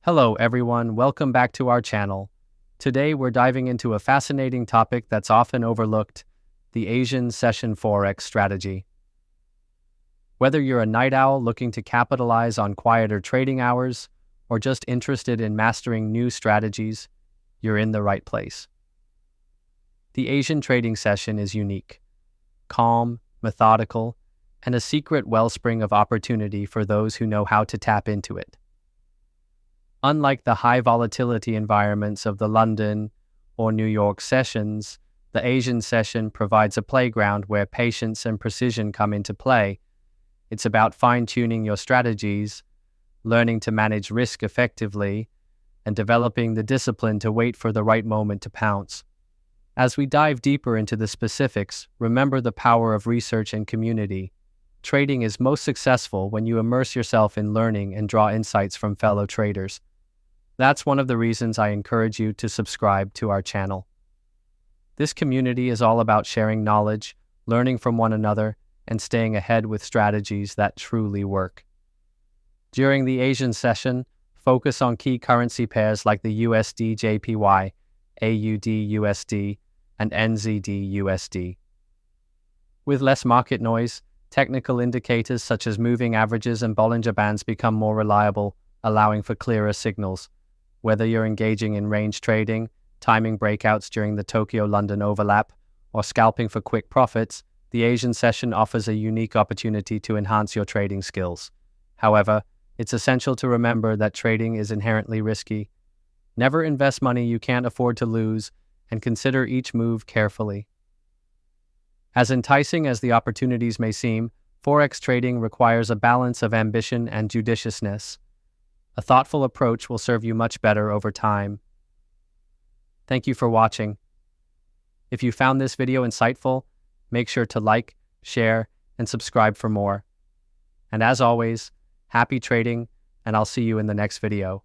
Hello everyone, welcome back to our channel. Today we're diving into a fascinating topic that's often overlooked, the Asian Session Forex Strategy. Whether you're a night owl looking to capitalize on quieter trading hours or just interested in mastering new strategies, you're in the right place. The Asian trading session is unique, calm, methodical, and a secret wellspring of opportunity for those who know how to tap into it. Unlike the high volatility environments of the London or New York sessions, the Asian session provides a playground where patience and precision come into play. It's about fine-tuning your strategies, learning to manage risk effectively, and developing the discipline to wait for the right moment to pounce. As we dive deeper into the specifics, remember the power of research and community. Trading is most successful when you immerse yourself in learning and draw insights from fellow traders. That's one of the reasons I encourage you to subscribe to our channel. This community is all about sharing knowledge, learning from one another, and staying ahead with strategies that truly work. During the Asian session, focus on key currency pairs like the USD-JPY, AUD-USD, and NZD-USD. With less market noise, technical indicators such as moving averages and Bollinger Bands become more reliable, allowing for clearer signals. Whether you're engaging in range trading, timing breakouts during the Tokyo-London overlap, or scalping for quick profits, the Asian session offers a unique opportunity to enhance your trading skills. However, it's essential to remember that trading is inherently risky. Never invest money you can't afford to lose, and consider each move carefully. As enticing as the opportunities may seem, Forex trading requires a balance of ambition and judiciousness. A thoughtful approach will serve you much better over time. Thank you for watching. If you found this video insightful, make sure to like, share, and subscribe for more. And as always, happy trading, and I'll see you in the next video.